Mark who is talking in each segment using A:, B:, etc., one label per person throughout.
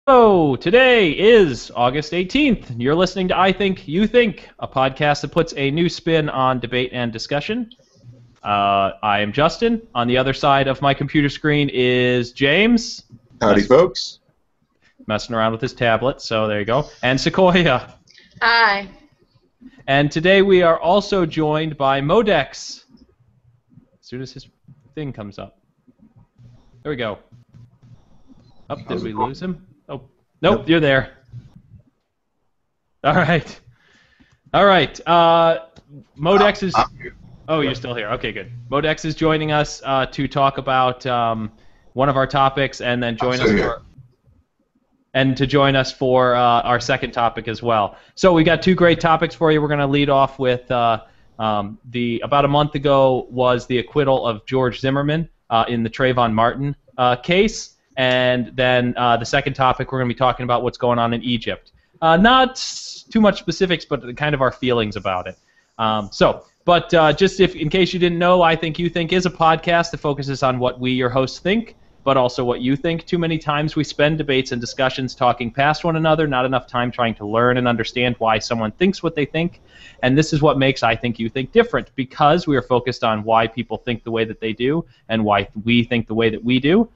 A: Hello, today is August 18th. You're listening to I Think, You Think, a podcast that puts a new spin on debate and discussion. I am Justin. On the other side of my computer screen is James.
B: Howdy, folks.
A: Messing around with his tablet, so there you go. And Sequoia.
C: Hi.
A: And today we are also joined by Modex. As soon as his thing comes up. There we go. Oh, did we lose him? Oh, nope, you're there. All right. All right. Modex is... Oh, you're still here. Okay, good. Modex is joining us to talk about one of our topics, and then join us for our second topic as well. So we got two great topics for you. We're going to lead off with about a month ago was the acquittal of George Zimmerman in the Trayvon Martin case. And then the second topic, we're going to be talking about what's going on in Egypt. Not too much specifics, but kind of our feelings about it. Just in case you didn't know, I Think You Think is a podcast that focuses on what we, your hosts, think, but also what you think. Too many times we spend debates and discussions talking past one another, not enough time trying to learn and understand why someone thinks what they think. And this is what makes I Think You Think different, because we are focused on why people think the way that they do and why we think the way that we do.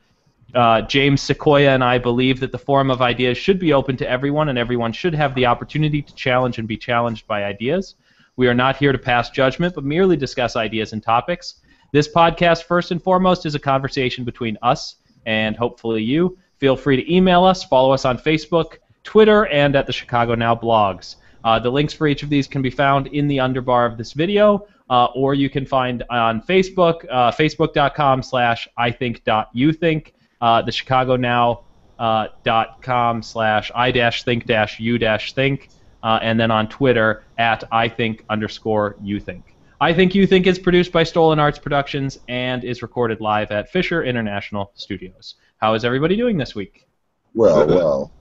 A: James, Sequoia, and I believe that the forum of ideas should be open to everyone, and everyone should have the opportunity to challenge and be challenged by ideas. We are not here to pass judgment, but merely discuss ideas and topics. This podcast, first and foremost, is a conversation between us and hopefully you. Feel free to email us, follow us on Facebook, Twitter, and at the Chicago Now blogs. The links for each of these can be found in the underbar of this video, or you can find on Facebook, facebook.com/ithinkyouthink. The chicagonow.com/I-think-you-think, and then on Twitter at @IThink_youthink. I Think You Think is produced by StolenArts Productions and is recorded live at Fisher International Studios. How is everybody doing this week?
B: Well.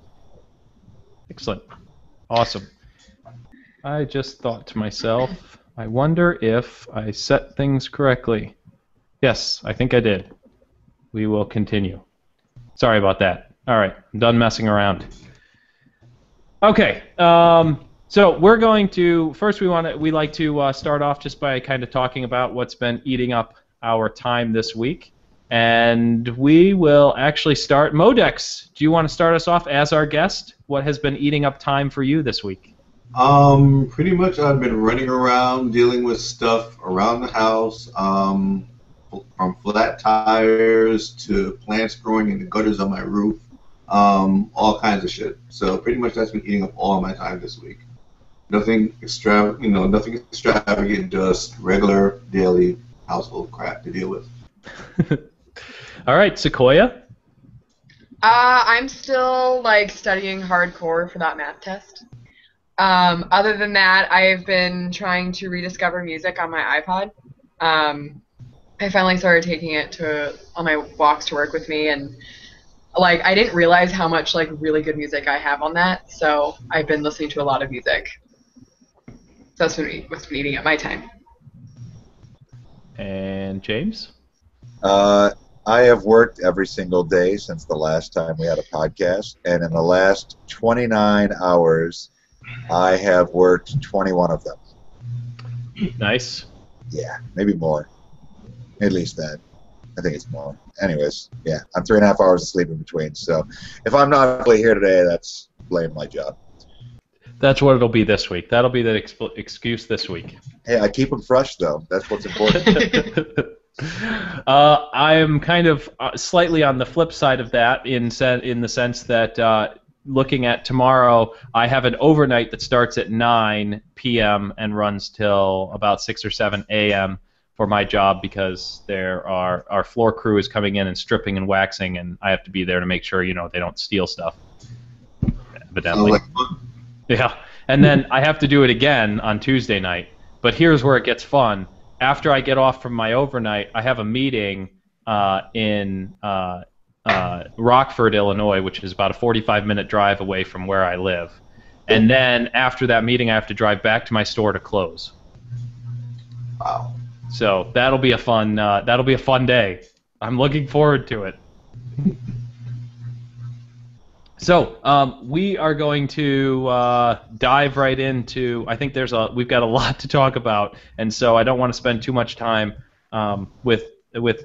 A: Excellent. Awesome. I just thought to myself, I wonder if I set things correctly. Yes, I think I did. We will continue. Sorry about that. All right, I'm done messing around. Okay, so we're going to first. We like to start off just by kind of talking about what's been eating up our time this week, and we will actually start. Modex, do you want to start us off as our guest? What has been eating up time for you this week?
D: Pretty much I've been running around dealing with stuff around the house. From flat tires to plants growing in the gutters on my roof, all kinds of shit. So pretty much that's been eating up all my time this week. Nothing extravagant, just regular daily household crap to deal with.
A: All right, Sequoia.
C: I'm still studying hardcore for that math test. Other than that, I've been trying to rediscover music on my iPod. I finally started taking it on my walks to work with me, and I didn't realize how much really good music I have on that. So I've been listening to a lot of music. So that's what's been eating up my time.
A: And James?
B: I have worked every single day since the last time we had a podcast, and in the last 29 hours, I have worked 21 of them.
A: Nice.
B: Yeah, maybe more. At least that. I think it's more. Anyways, yeah, I'm 3.5 hours of sleep in between, so if I'm not really here today, that's blame my job.
A: That's what it'll be this week. That'll be the excuse this week.
B: Hey, I keep them fresh, though. That's what's important.
A: I'm kind of slightly on the flip side of that in the sense that looking at tomorrow, I have an overnight that starts at 9 p.m. and runs till about 6 or 7 a.m. for my job, because our floor crew is coming in and stripping and waxing, and I have to be there to make sure they don't steal stuff. Evidently. Yeah, and then I have to do it again on Tuesday night. But here's where it gets fun. After I get off from my overnight, I have a meeting in Rockford, Illinois, which is about a 45-minute drive away from where I live. And then after that meeting, I have to drive back to my store to close.
D: Wow.
A: So that'll be a fun day. I'm looking forward to it. So we are going to dive right into. I think we've got a lot to talk about, and so I don't want to spend too much time with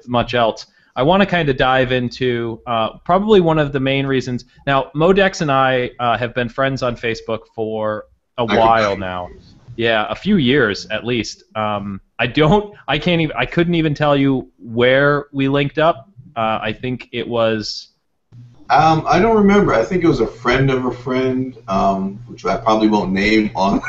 A: much else. I want to kind of dive into probably one of the main reasons. Now, Modex and I have been friends on Facebook for a while now. Yeah, a few years at least. I couldn't even tell you where we linked up. I think it was.
D: I don't remember. I think it was a friend of a friend, which I probably won't name on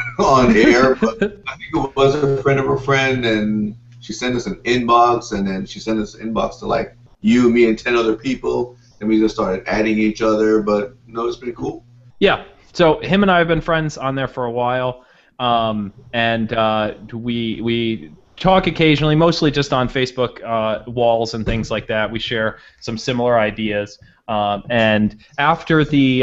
D: air, but I think it was a friend of a friend, and she sent us an inbox, and then she sent us an inbox to like you, me, and 10 other people, and we just started adding each other. But no, it's pretty cool.
A: Yeah. So him and I have been friends on there for a while, and we talk occasionally, mostly just on Facebook walls and things like that. We share some similar ideas. And after the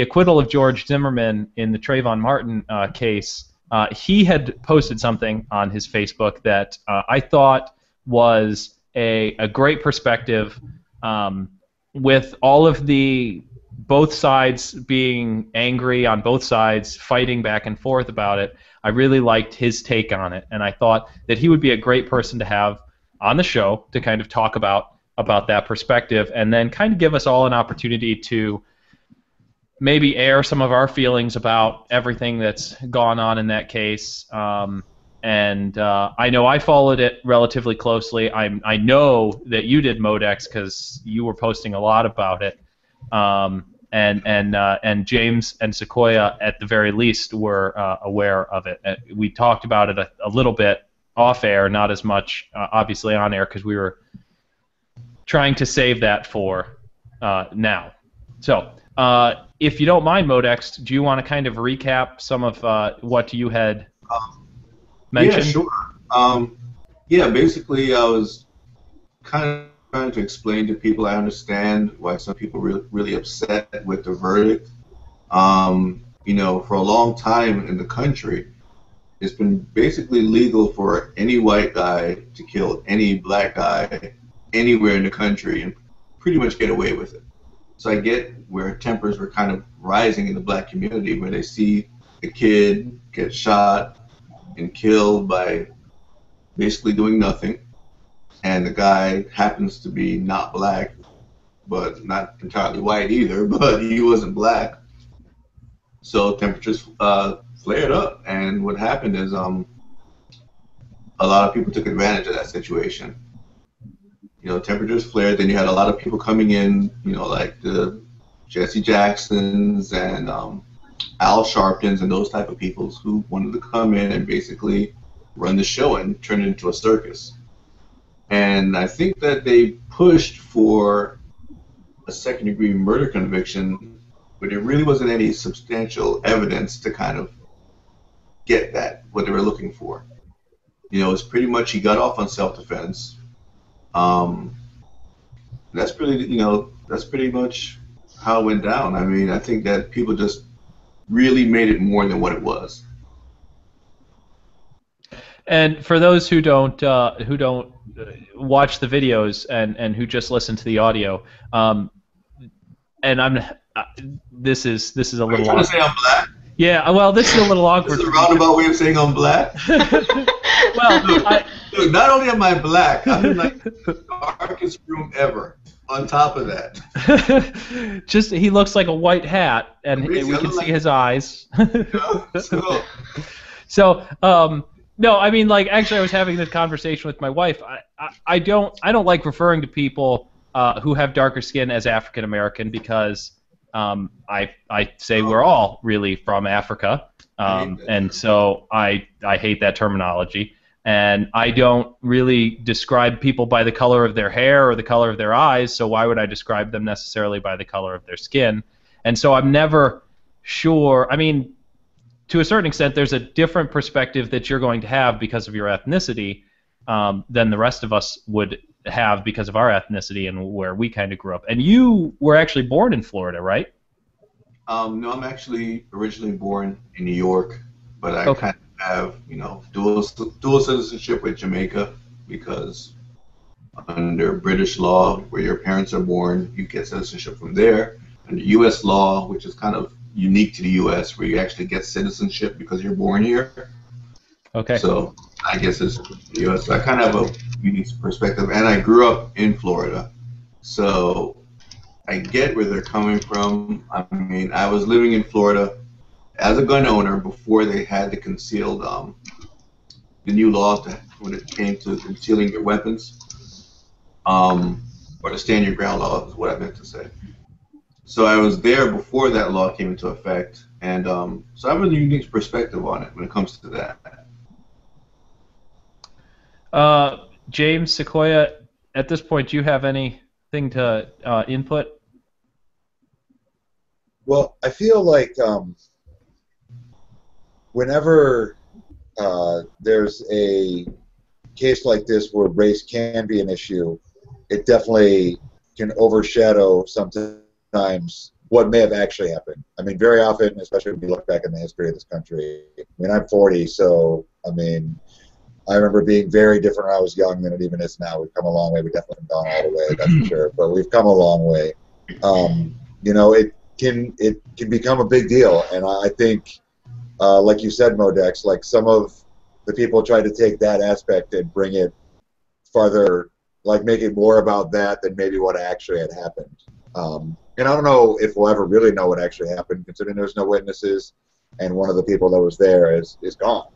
A: acquittal of George Zimmerman in the Trayvon Martin case, he had posted something on his Facebook that I thought was a great perspective, with all of both sides being angry on both sides, fighting back and forth about it. I really liked his take on it, and I thought that he would be a great person to have on the show to kind of talk about that perspective, and then kind of give us all an opportunity to maybe air some of our feelings about everything that's gone on in that case. And I know I followed it relatively closely. I know that you did, Modex, because you were posting a lot about it. And James and Sequoia, at the very least, were aware of it. We talked about it a little bit off air, not as much, obviously, on air, because we were trying to save that for now. So, if you don't mind, Modex, do you want to kind of recap some of what you had mentioned?
D: Yeah, sure. Yeah, basically, I was kind of trying to explain to people. I understand why some people are really upset with the verdict. You know, for a long time in the country, it's been basically legal for any white guy to kill any black guy anywhere in the country and pretty much get away with it. So I get where tempers were kind of rising in the black community, where they see a kid get shot and killed by basically doing nothing, and the guy happens to be not black, but not entirely white either, but he wasn't black. So temperatures flared up, and what happened is a lot of people took advantage of that situation. You know, temperatures flared, then you had a lot of people coming in, you know, like the Jesse Jacksons and Al Sharptons and those type of people who wanted to come in and basically run the show and turn it into a circus. And I think that they pushed for a second-degree murder conviction, but there really wasn't any substantial evidence to kind of get that, what they were looking for. You know, it's pretty much he got off on self-defense. That's pretty, you know, that's pretty much how it went down. I mean, I think that people just really made it more than what it was.
A: And for those who don't watch the videos and who just listen to the audio, and this is a little. Are you
D: trying to say I'm black?
A: Yeah, well, this is a little awkward.
D: This is a roundabout way of saying I'm black.
A: Well,
D: look, not only am I black, I'm in like the darkest room ever. On top of that,
A: just he looks like a white hat, and we can see his eyes. So, no, I mean, like, actually, I was having this conversation with my wife. I don't like referring to people who have darker skin as African American, because I say we're all really from Africa, and so I hate that terminology. And I don't really describe people by the color of their hair or the color of their eyes, so why would I describe them necessarily by the color of their skin? And so I'm never sure. I mean, to a certain extent, there's a different perspective that you're going to have because of your ethnicity than the rest of us would have because of our ethnicity and where we kind of grew up. And you were actually born in Florida, right?
D: No, I'm actually originally born in New York, but I kind of have, you know, dual citizenship with Jamaica because under British law, where your parents are born, you get citizenship from there. Under U.S. law, which is kind of unique to the U.S., where you actually get citizenship because you're born here.
A: Okay.
D: So I guess it's the U.S. So I kind of have a unique perspective, and I grew up in Florida, so I get where they're coming from. I mean, I was living in Florida as a gun owner before they had the concealed, the new laws that when it came to concealing your weapons, or the stand your ground law is what I meant to say. So I was there before that law came into effect, and so I have a unique perspective on it when it comes to that.
A: James, Sequoia, at this point, do you have anything to input?
B: Well, I feel like whenever there's a case like this where race can be an issue, it definitely can overshadow sometimes what may have actually happened. I mean, very often, especially when you look back in the history of this country. I mean, I'm 40, so I mean, I remember being very different when I was young than it even is now. We've come a long way. We definitely haven't gone all the way, that's for sure. But we've come a long way. You know, it can become a big deal, and I think, like you said, Modex, like some of the people tried to take that aspect and bring it farther, like make it more about that than maybe what actually had happened. And I don't know if we'll ever really know what actually happened, considering there's no witnesses, and one of the people that was there is gone.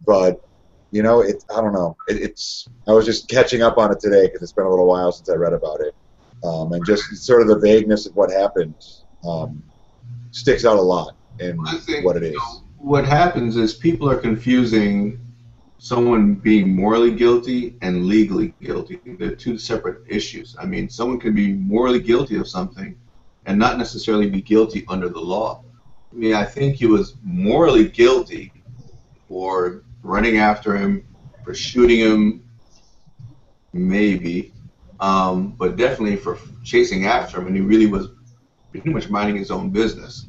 B: But you know, I don't know. I was just catching up on it today because it's been a little while since I read about it, and just sort of the vagueness of what happened sticks out a lot in what it is.
D: What happens is people are confusing someone being morally guilty and legally guilty. They're two separate issues. I mean, someone can be morally guilty of something and not necessarily be guilty under the law. I mean, I think he was morally guilty for running after him, for shooting him, maybe, but definitely for chasing after him, and he really was pretty much minding his own business.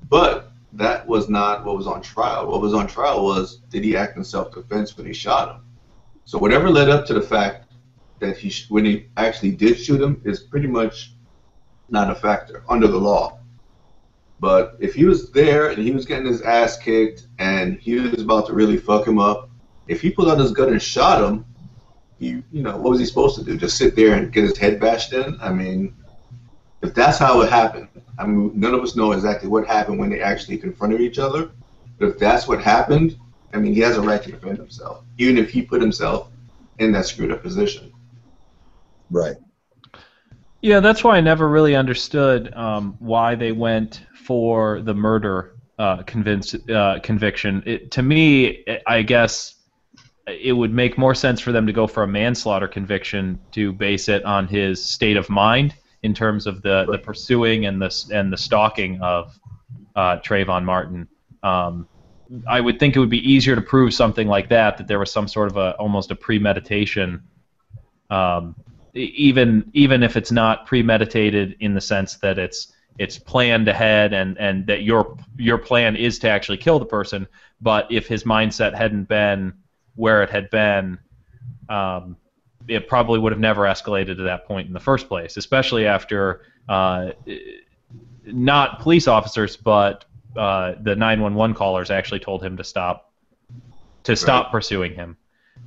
D: But that was not what was on trial. What was on trial was, did he act in self-defense when he shot him? So whatever led up to the fact that when he actually did shoot him is pretty much not a factor under the law. But if he was there and he was getting his ass kicked and he was about to really fuck him up, if he pulled out his gun and shot him, you know, what was he supposed to do? Just sit there and get his head bashed in? I mean, if that's how it happened, I mean, none of us know exactly what happened when they actually confronted each other. But if that's what happened, I mean, he has a right to defend himself, even if he put himself in that screwed up position.
B: Right.
A: Yeah, that's why I never really understood why they went for the murder conviction. To me, I guess it would make more sense for them to go for a manslaughter conviction to base it on his state of mind in terms of the pursuing and the stalking of Trayvon Martin. I would think it would be easier to prove something like that there was some sort of almost a premeditation. Even if it's not premeditated in the sense that it's planned ahead and that your plan is to actually kill the person, but if his mindset hadn't been where it had been, it probably would have never escalated to that point in the first place, especially after not police officers but the 911 callers actually told him to stop pursuing him.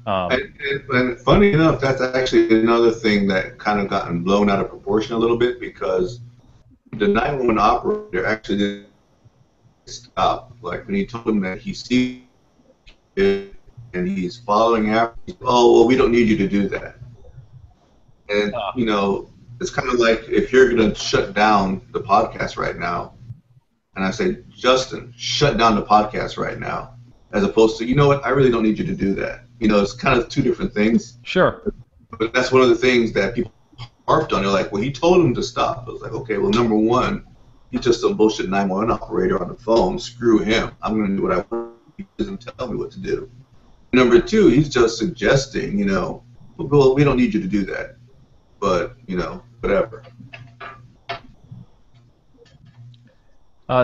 D: And funny enough, that's actually another thing that kind of gotten blown out of proportion a little bit, because the 911 operator actually didn't stop. Like when he told him that he sees it and he's following after, oh, well, we don't need you to do that. And, you know, it's kind of like if you're going to shut down the podcast right now, and I say, Justin, shut down the podcast right now, as opposed to, you know what, I really don't need you to do that. You know, it's kind of two different things.
A: Sure.
D: But that's one of the things that people harped on. They're like, well, he told him to stop. I was like, okay, well, number one, he's just a bullshit 911 operator on the phone. Screw him. I'm going to do what I want. He doesn't tell me what to do. Number two, he's just suggesting, you know, well, we don't need you to do that. But, you know, whatever.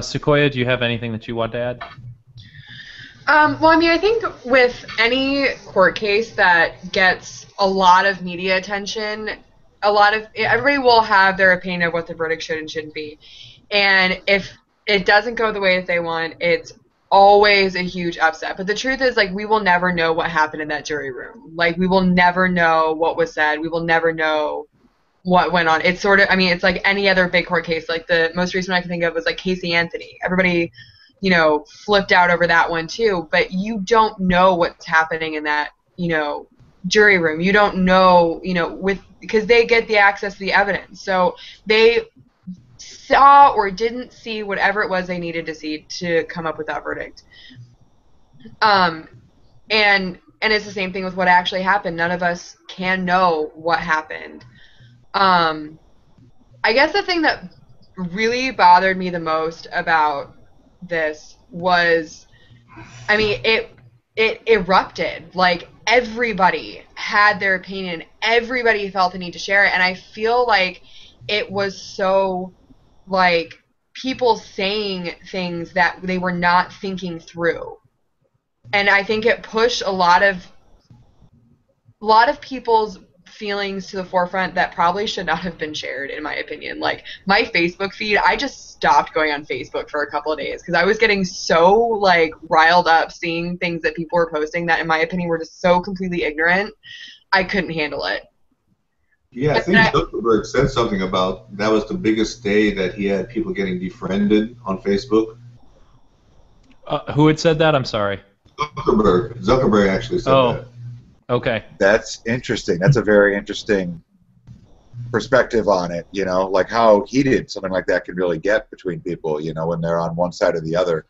A: Sequoia, do you have anything that you want to add?
C: Well, I mean, I think with any court case that gets a lot of media attention, everybody will have their opinion of what the verdict should and shouldn't be. And if it doesn't go the way that they want, it's always a huge upset. But the truth is, like, we will never know what happened in that jury room. Like, we will never know what was said. We will never know what went on. It's sort of, I mean, it's like any other big court case. Like, the most recent one I can think of was like Casey Anthony. Everybody, you know, flipped out over that one too. But you don't know what's happening in that, you know, jury room. You don't know, you know, because they get the access to the evidence. So they saw or didn't see whatever it was they needed to see to come up with that verdict. And it's the same thing with what actually happened. None of us can know what happened. I guess the thing that really bothered me the most about this was, I mean, it erupted. Like, everybody had their opinion. Everybody felt the need to share it. And I feel like it was so, like, people saying things that they were not thinking through. And I think it pushed a lot of people's feelings to the forefront that probably should not have been shared, in my opinion. Like, my Facebook feed, I just stopped going on Facebook for a couple of days because I was getting so, like, riled up seeing things that people were posting that, in my opinion, were just so completely ignorant. I couldn't handle it.
D: Yeah, I think Zuckerberg said something about that was the biggest day that he had people getting defriended on Facebook.
A: Who had said that? I'm sorry.
D: Zuckerberg actually said that.
A: Okay.
B: That's interesting. That's a very interesting perspective on it, you know, like how heated something like that can really get between people, you know, when they're on one side or the other.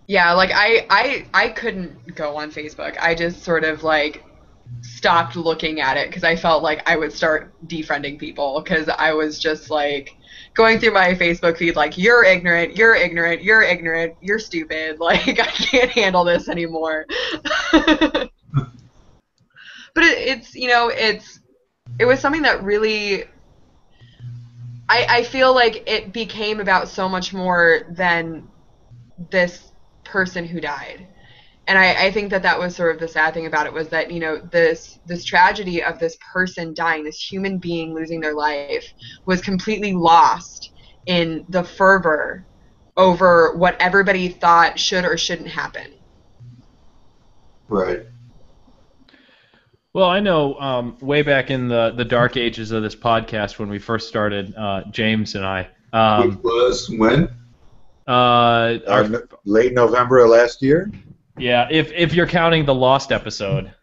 C: Yeah, like, I couldn't go on Facebook. I just sort of, like, stopped looking at it because I felt like I would start defriending people because I was just, like, going through my Facebook feed like, you're ignorant, you're ignorant, you're ignorant, you're stupid. Like, I can't handle this anymore. But it's, you know, it was something that really, I feel like it became about so much more than this person who died. And I think that was sort of the sad thing about it, was that, you know, this tragedy of this person dying, this human being losing their life, was completely lost in the fervor over what everybody thought should or shouldn't happen.
D: Right.
A: Well, I know way back in the dark ages of this podcast when we first started, James and I.
D: Which was when?
B: Late November of last year?
A: Yeah, if you're counting the Lost episode.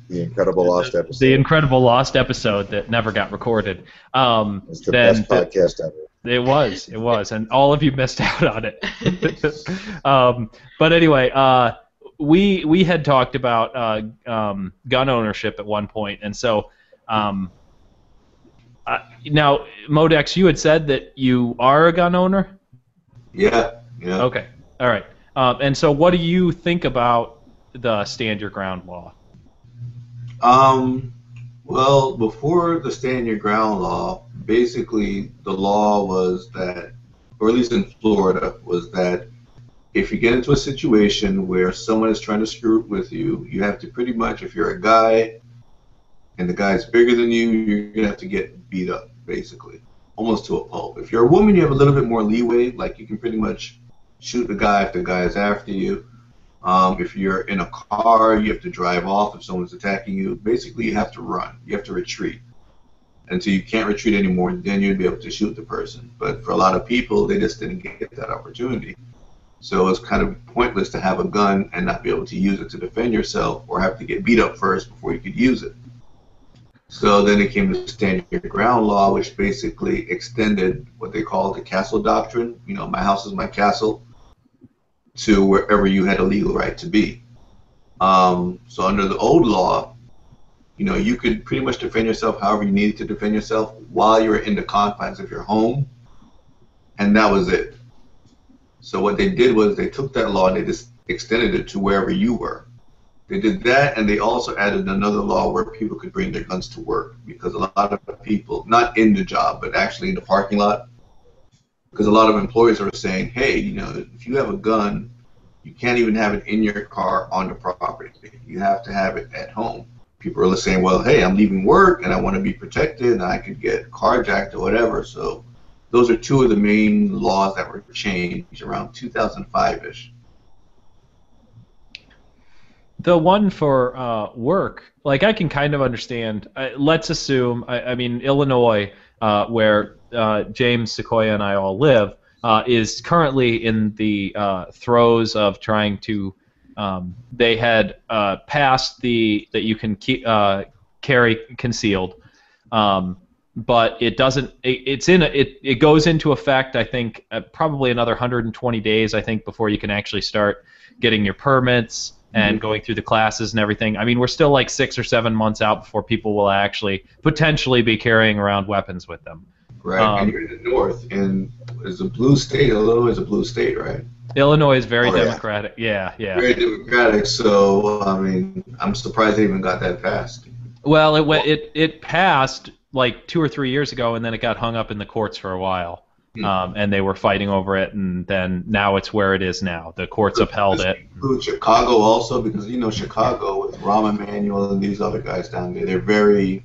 B: The Incredible Lost episode.
A: The Incredible Lost episode that never got recorded.
B: It's the best podcast ever.
A: It was, and all of you missed out on it. But anyway, we had talked about gun ownership at one point, and so now, Modex, you had said that you are a gun owner?
D: Yeah.
A: Okay, all right. And so what do you think about the Stand Your Ground law?
D: Well, before the Stand Your Ground law, basically the law was that, or at least in Florida, was that if you get into a situation where someone is trying to screw with you, you have to pretty much, if you're a guy and the guy's bigger than you, you're going to have to get beat up, basically, almost to a pulp. If you're a woman, you have a little bit more leeway, like you can pretty much shoot the guy if the guy is after you. If you're in a car, you have to drive off if someone's attacking you. Basically, you have to run. You have to retreat. Until you can't retreat anymore, then you'd be able to shoot the person. But for a lot of people, they just didn't get that opportunity. So it's kind of pointless to have a gun and not be able to use it to defend yourself, or have to get beat up first before you could use it. So then it came to Stand Your Ground law, which basically extended what they call the castle doctrine. You know, my house is my castle, to wherever you had a legal right to be. So under the old law, you know, you could pretty much defend yourself however you needed to defend yourself while you were in the confines of your home, and that was it. So what they did was they took that law and they just extended it to wherever you were. They did that, and they also added another law where people could bring their guns to work, because a lot of people, not in the job, but actually in the parking lot, because a lot of employers are saying, hey, you know, if you have a gun, you can't even have it in your car on the property. You have to have it at home. People are saying, well, hey, I'm leaving work and I want to be protected and I could get carjacked or whatever. So those are two of the main laws that were changed around 2005-ish.
A: The one for work, like I can kind of understand. Let's assume, I mean, Illinois, where James, Sequoia, and I all live, is currently in the throes of trying to. They had passed that you can carry concealed, but it doesn't. It goes into effect. I think probably another 120 days. I think before you can actually start getting your permits and going through the classes and everything. I mean, we're still like 6 or 7 months out before people will actually potentially be carrying around weapons with them.
D: Right, and you're in the north, and it's a blue state. Illinois is a blue state, right?
A: Illinois is very democratic. Yeah, yeah.
D: Very democratic. So, I mean, I'm surprised they even got that passed.
A: Well, it passed like 2 or 3 years ago, and then it got hung up in the courts for a while. And they were fighting over it, and then now it's where it is now. The courts upheld it.
D: Include Chicago also, because you know Chicago with Rahm Emanuel and these other guys down there. They're very.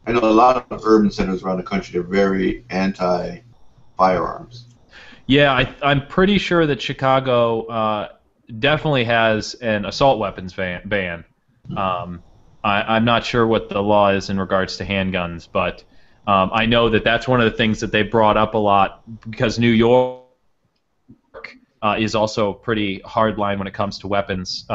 D: I know a lot of urban centers around the country. They're very anti-firearms.
A: Yeah, I'm pretty sure that Chicago definitely has an assault weapons ban. I'm not sure what the law is in regards to handguns, but. I know that that's one of the things that they brought up a lot because New York is also pretty hard line when it comes to weapons,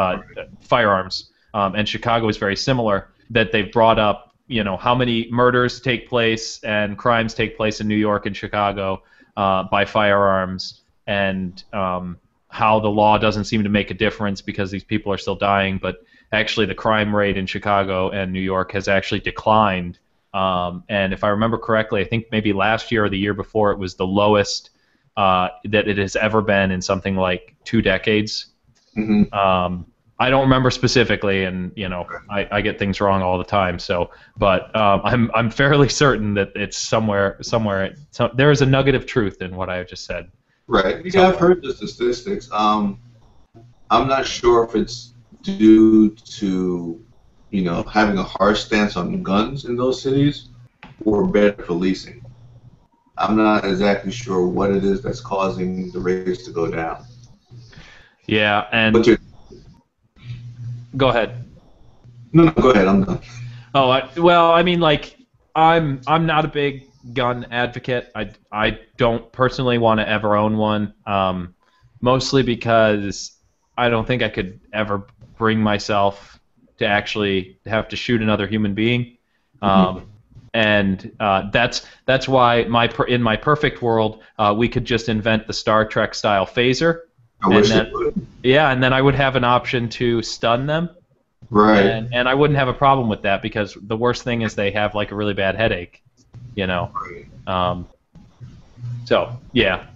A: firearms, and Chicago is very similar. That they've brought up, you know, how many murders take place and crimes take place in New York and Chicago by firearms, and how the law doesn't seem to make a difference because these people are still dying, but actually the crime rate in Chicago and New York has actually declined. And if I remember correctly, I think maybe last year or the year before, it was the lowest that it has ever been in something like 2 decades. I don't remember specifically, and you know, I get things wrong all the time. So, but I'm fairly certain that it's somewhere. There is a nugget of truth in what I just said.
D: Right. Yeah, I've heard the statistics. I'm not sure if it's due to having a harsh stance on guns in those cities, or better policing. I'm not exactly sure what it is that's causing the rates to go down.
A: Yeah, and go ahead.
D: No, go ahead. I'm done.
A: Oh, well, I mean, like, I'm not a big gun advocate. I don't personally want to ever own one, mostly because I don't think I could ever bring myself to actually have to shoot another human being, and that's why in my perfect world we could just invent the Star Trek style phaser, and then I would have an option to stun them,
D: right?
A: And I wouldn't have a problem with that because the worst thing is they have like a really bad headache, you know.
D: Right.
A: So yeah,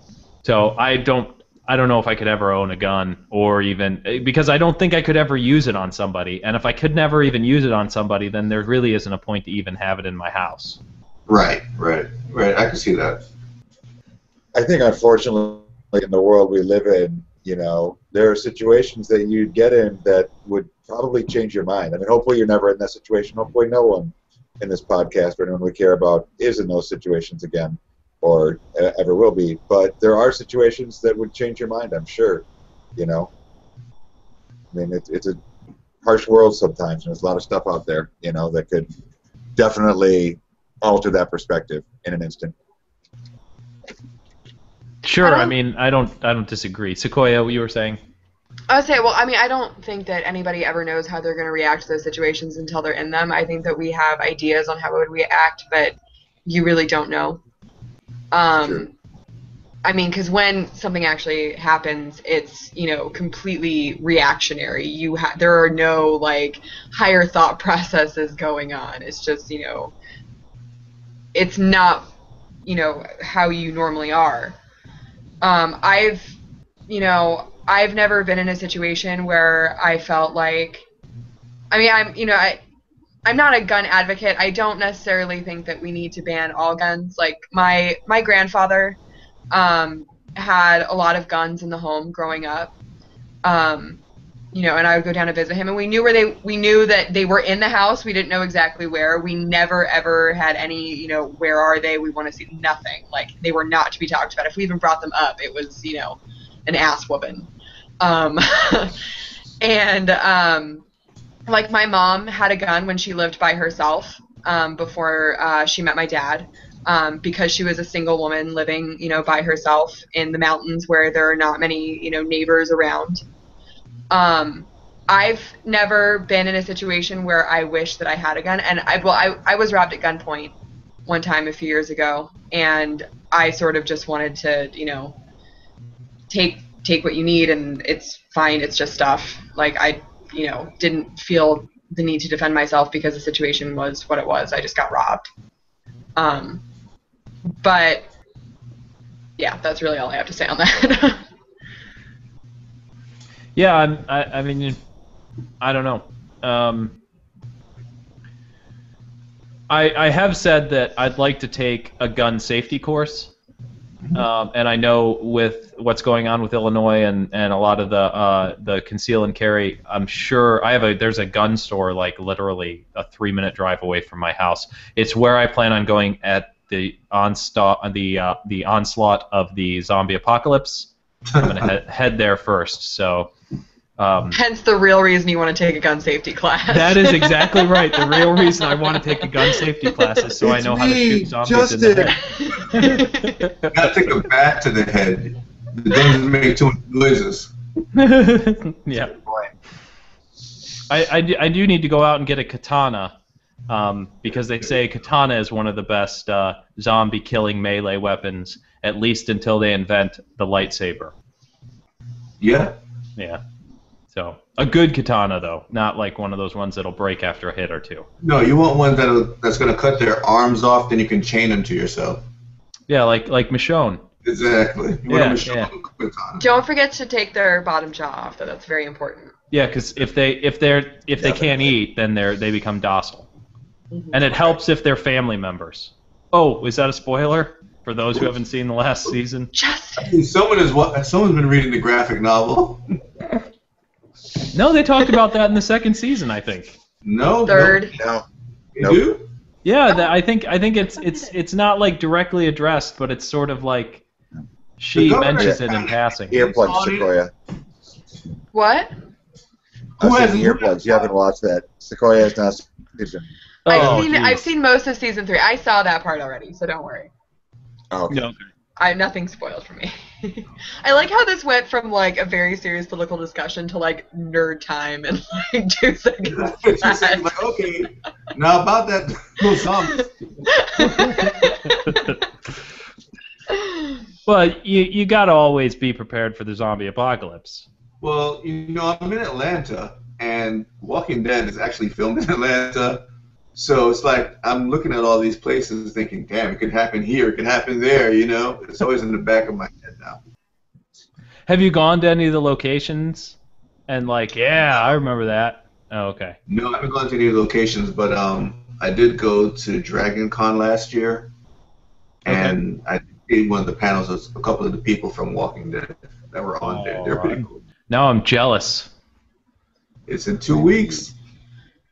A: so I don't know if I could ever own a gun, or even because I don't think I could ever use it on somebody. And if I could never even use it on somebody, then there really isn't a point to even have it in my house.
D: Right. I can see that.
B: I think, unfortunately, in the world we live in, there are situations that you'd get in that would probably change your mind. I mean, hopefully you're never in that situation. Hopefully no one in this podcast or anyone we care about is in those situations again, or ever will be, but there are situations that would change your mind, I'm sure. I mean, it's a harsh world sometimes, and there's a lot of stuff out there, that could definitely alter that perspective in an instant.
A: Sure, I mean, I don't disagree. Sequoia, what you were saying?
C: I would say, well, I mean, I don't think that anybody ever knows how they're going to react to those situations until they're in them. I think that we have ideas on how we would react, but you really don't know.
B: Sure.
C: I mean, because when something actually happens, it's, completely reactionary. There are no, like, higher thought processes going on. It's just, it's not, how you normally are. I've never been in a situation where I felt like, I mean, I'm not a gun advocate. I don't necessarily think that we need to ban all guns. Like my grandfather, had a lot of guns in the home growing up. You know, and I would go down to visit him, and we knew that they were in the house. We didn't know exactly where. We never ever had any, you know, where are they? We want to see nothing. Like, they were not to be talked about. If we even brought them up, it was, you know, an ass whooping. And like, my mom had a gun when she lived by herself before she met my dad. Because she was a single woman living, you know, by herself in the mountains where there are not many, you know, neighbors around. I've never been in a situation where I wish that I had a gun, and I was robbed at gunpoint one time a few years ago, and I sort of just wanted to, you know, take what you need, and it's fine, it's just stuff. Like, I, you know, didn't feel the need to defend myself because the situation was what it was. I just got robbed. But yeah, that's really all I have to say on that.
A: Yeah, I mean, I don't know. I have said that I'd like to take a gun safety course, and I know with what's going on with Illinois and a lot of the conceal and carry, I'm sure there's a gun store like literally a 3-minute drive away from my house. It's where I plan on going at the onslaught of the zombie apocalypse. I'm gonna head there first. So.
C: Hence the real reason you want to take a gun safety class.
A: That is exactly right. The real reason I want to take a gun safety class is so I know how to shoot zombies in the head.
D: You gotta take a bat to the head. The gun doesn't make too much noises.
A: Yeah. I do need to go out and get a katana, because they say katana is one of the best zombie killing melee weapons, at least until they invent the lightsaber.
D: Yeah.
A: Yeah. So a good katana, though, not like one of those ones that'll break after a hit or two.
D: No, you want one that's going to cut their arms off, then you can chain them to yourself.
A: Yeah, like Michonne.
D: Exactly. You want a Michonne katana.
C: Don't forget to take their bottom jaw off, though. That's very important.
A: Yeah, because if they can't eat, then they become docile, and it helps if they're family members. Oh, is that a spoiler for those who haven't seen the last season?
D: Someone's been reading the graphic novel.
A: No, they talked about that in the second season, I think.
D: No.
C: Third.
B: No.
D: You do?
A: Yeah, I think it's not like directly addressed, but it's sort of like she mentions it in passing.
B: Earplugs, Sequoia.
C: What?
B: Who has earplugs? You haven't watched that. Sequoia has not seen.
C: I've seen most of season 3. I saw that part already, so don't worry.
B: Oh, okay.
A: No.
C: Nothing spoiled for me. I like how this went from like a very serious political discussion to like nerd time in like 2 seconds.
D: Like, okay, now about that those zombies.
A: Well, you gotta always be prepared for the zombie apocalypse.
D: Well, you know, I'm in Atlanta, and Walking Dead is actually filmed in Atlanta. So it's like I'm looking at all these places thinking, damn, it could happen here, it could happen there, you know? It's always in the back of my head now.
A: Have you gone to any of the locations? And like, yeah, I remember that. Oh, okay.
D: No, I haven't gone to any locations, but I did go to Dragon Con last year, and I did one of the panels with a couple of the people from Walking Dead that were on there. They're pretty cool.
A: Now I'm jealous.
D: It's in 2 weeks.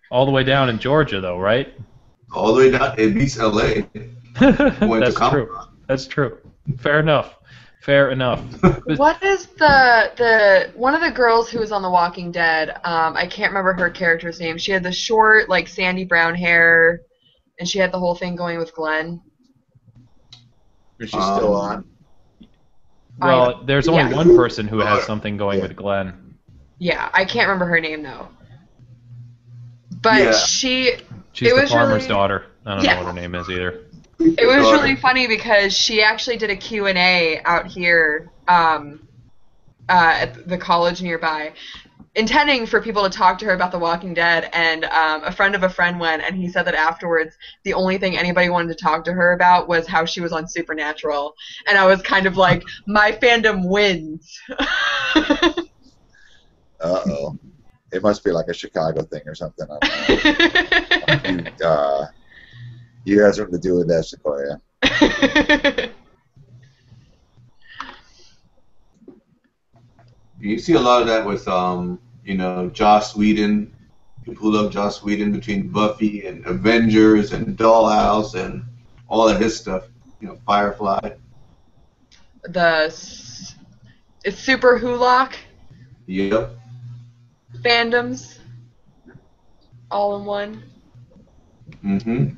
A: All the way down in Georgia, though, right?
D: All the way down. It beats L.A.
A: That's true. That's true. Fair enough. Fair enough.
C: What is the one of the girls who was on The Walking Dead? I can't remember her character's name. She had the short, like sandy brown hair, and she had the whole thing going with Glenn.
B: Is she still on?
A: Well, there's only one person who has something going with Glenn.
C: Yeah, I can't remember her name though. But she's
A: the farmer's daughter. I don't know what her name is either.
C: It was really funny because she actually did a Q&A out here at the college nearby, intending for people to talk to her about The Walking Dead, and a friend of a friend went, and he said that afterwards the only thing anybody wanted to talk to her about was how she was on Supernatural, and I was kind of like, my fandom wins.
B: Uh-oh. It must be like a Chicago thing or something. I don't know. You guys have to do with that, Sequoia.
D: You see a lot of that with, Joss Whedon. People who love Joss Whedon, between Buffy and Avengers and Dollhouse and all of his stuff. Firefly.
C: It's Super Hulock
D: Yep.
C: fandoms all in one.
D: Mm-hmm.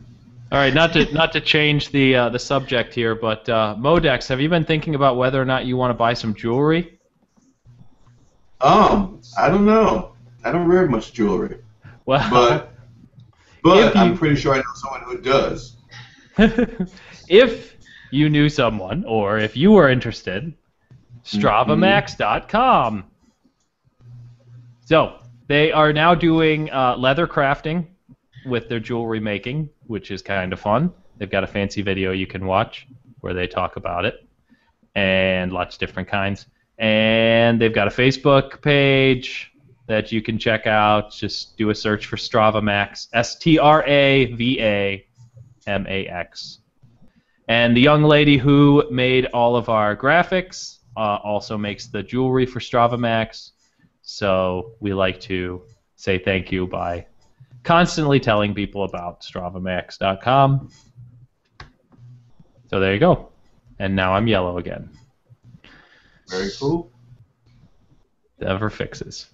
A: All right, not to change the subject here, but Modex, have you been thinking about whether or not you want to buy some jewelry?
D: I don't know. I don't wear much jewelry.
A: Well,
D: but I'm pretty sure I know someone who does.
A: If you knew someone, or if you were interested, StravaMax.com. So they are now doing leather crafting with their jewelry making, which is kind of fun. They've got a fancy video you can watch where they talk about it, and lots of different kinds. And they've got a Facebook page that you can check out. Just do a search for StravaMax, StravaMax. And the young lady who made all of our graphics also makes the jewelry for StravaMax. So we like to say thank you by constantly telling people about StravaMax.com. So there you go. And now I'm yellow again.
D: Very cool.
A: Never fixes.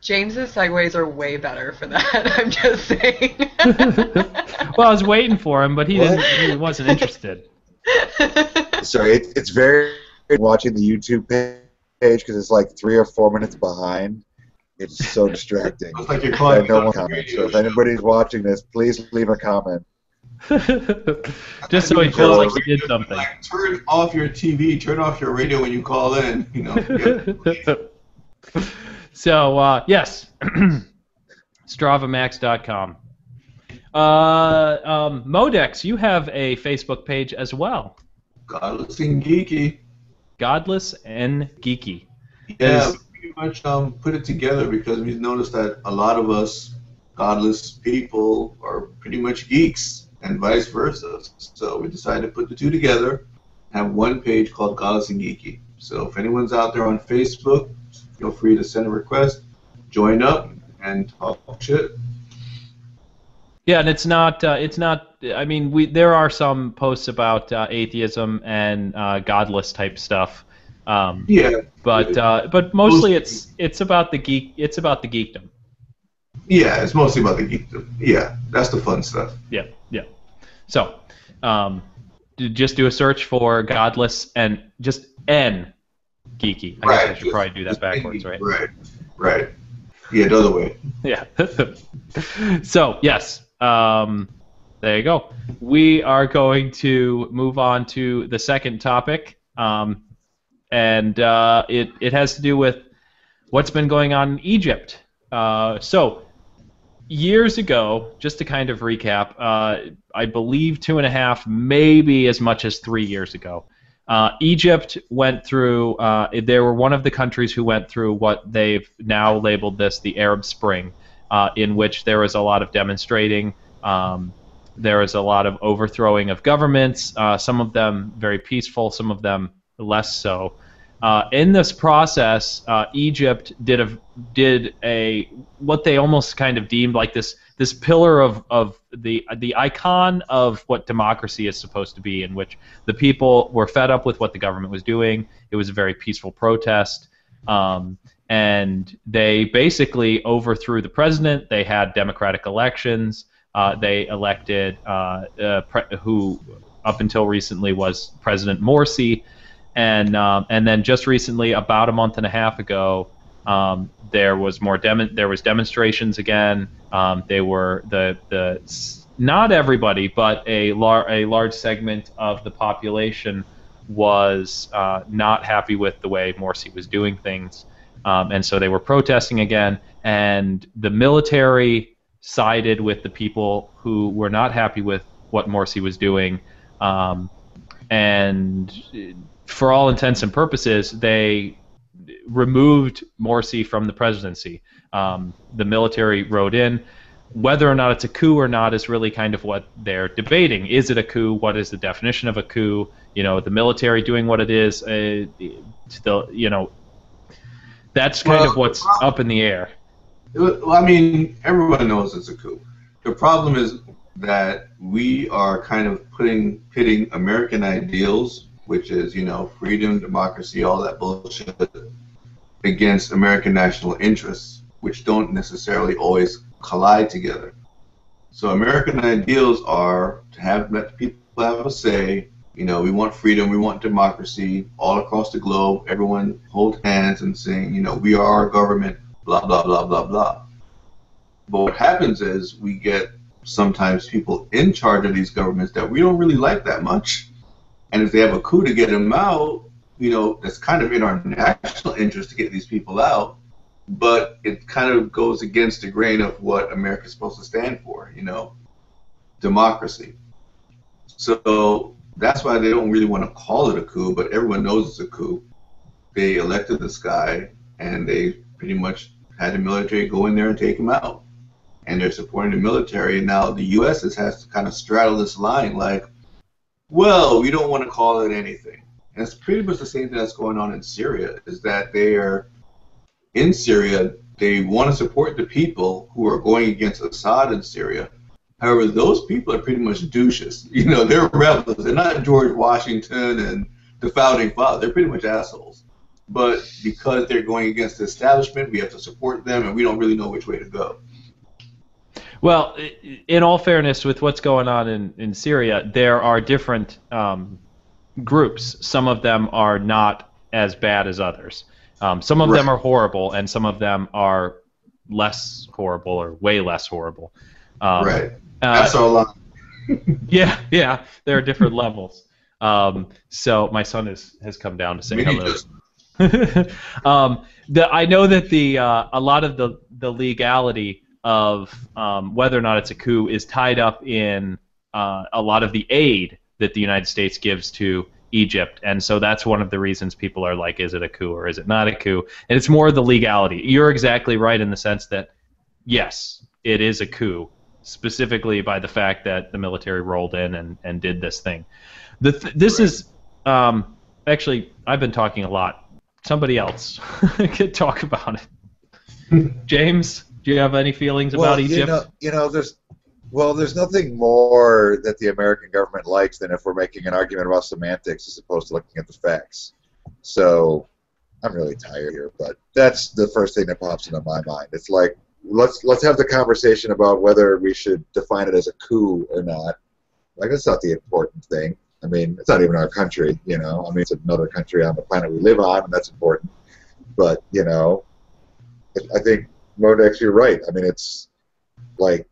C: James's segues are way better for that. I'm just saying.
A: Well, I was waiting for him, but he wasn't interested.
B: Sorry, it's very watching the YouTube page because it's like 3 or 4 minutes behind. It's so distracting.
D: Looks like you're calling
B: no one comments. So if anybody's watching this, please leave a comment.
A: Just so he feels like he did something.
D: Like, turn off your TV, turn off your radio when you call in.
A: So, yes, StravaMax.com. Modex, you have a Facebook page as well.
D: Godless and Geeky.
A: Godless and Geeky.
D: Yeah, we pretty much put it together because we've noticed that a lot of us godless people are pretty much geeks and vice versa. So we decided to put the two together and have one page called Godless and Geeky. So if anyone's out there on Facebook, feel free to send a request, join up, and talk shit.
A: Yeah, and it's not. I mean, there are some posts about atheism and godless type stuff.
D: Yeah.
A: But mostly it's about the geek. It's about the geekdom.
D: Yeah, it's mostly about the geekdom. Yeah, that's the fun stuff.
A: Yeah. So, just do a search for godless and just N geeky. I guess I should probably do that backwards, right?
D: Right. Yeah, the other way.
A: Yeah. So, yes. There you go. We are going to move on to the second topic, and it has to do with what's been going on in Egypt. So, years ago, just to kind of recap, I believe 2.5, maybe as much as 3 years ago, Egypt went through, they were one of the countries who went through what they've now labeled the Arab Spring, in which there was a lot of demonstrating, there was a lot of overthrowing of governments, some of them very peaceful, some of them less so. In this process, Egypt did what they almost kind of deemed like this pillar of the icon of what democracy is supposed to be, in which the people were fed up with what the government was doing. It was a very peaceful protest, and they basically overthrew the president. They had democratic elections. They elected who up until recently was President Morsi. And then just recently, about a month and a half ago, there was demonstrations again. They were not everybody, but a large segment of the population was not happy with the way Morsi was doing things, and so they were protesting again. And the military sided with the people who were not happy with what Morsi was doing, and for all intents and purposes, they removed Morsi from the presidency. The military rode in. Whether or not it's a coup or not is really kind of what they're debating. Is it a coup? What is the definition of a coup? The military doing what it is. That's kind of what's up in the air.
D: Well, I mean, everyone knows it's a coup. The problem is that we are kind of pitting American ideals, which is, you know, freedom, democracy, all that bullshit, against American national interests, which don't necessarily always collide together. So American ideals are to let people have a say. You know, we want freedom, we want democracy all across the globe. Everyone hold hands and saying, you know, we are our government, blah, blah, blah, blah, blah. But what happens is we get sometimes people in charge of these governments that we don't really like that much. And if they have a coup to get them out, you know, that's kind of in our national interest to get these people out. But it kind of goes against the grain of what America's supposed to stand for, you know, democracy. So that's why they don't really want to call it a coup, but everyone knows it's a coup. They elected this guy, and they pretty much had the military go in there and take him out. And they're supporting the military, and now the U.S. has to kind of straddle this line, like, well, we don't want to call it anything. And it's pretty much the same thing that's going on in Syria, is that they are, in Syria, they want to support the people who are going against Assad in Syria. However, those people are pretty much douches. You know, they're rebels. They're not George Washington and the founding father. They're pretty much assholes. But because they're going against the establishment, we have to support them, and we don't really know which way to go.
A: Well, in all fairness, with what's going on in Syria, there are different groups. Some of them are not as bad as others. Some of them are horrible, and some of them are less horrible or way less horrible.
D: Right. That's a lot.
A: Yeah, there are different levels. So my son has come down to say hello. I know that a lot of the legality of whether or not it's a coup is tied up in a lot of the aid that the United States gives to Egypt, and so that's one of the reasons people are like, is it a coup or is it not a coup? And it's more the legality. You're exactly right in the sense that, yes, it is a coup, specifically by the fact that the military rolled in and did this thing. This is actually, I've been talking a lot. Somebody else could talk about it. James, do you have any feelings about Egypt?
B: There's nothing more that the American government likes than if we're making an argument about semantics as opposed to looking at the facts. So I'm really tired here, but that's the first thing that pops into my mind. It's like, let's have the conversation about whether we should define it as a coup or not. Like, that's not the important thing. I mean, it's not even our country, you know. I mean, it's another country on the planet we live on, and that's important. But, you know, I think Modex, you're right. I mean, it's like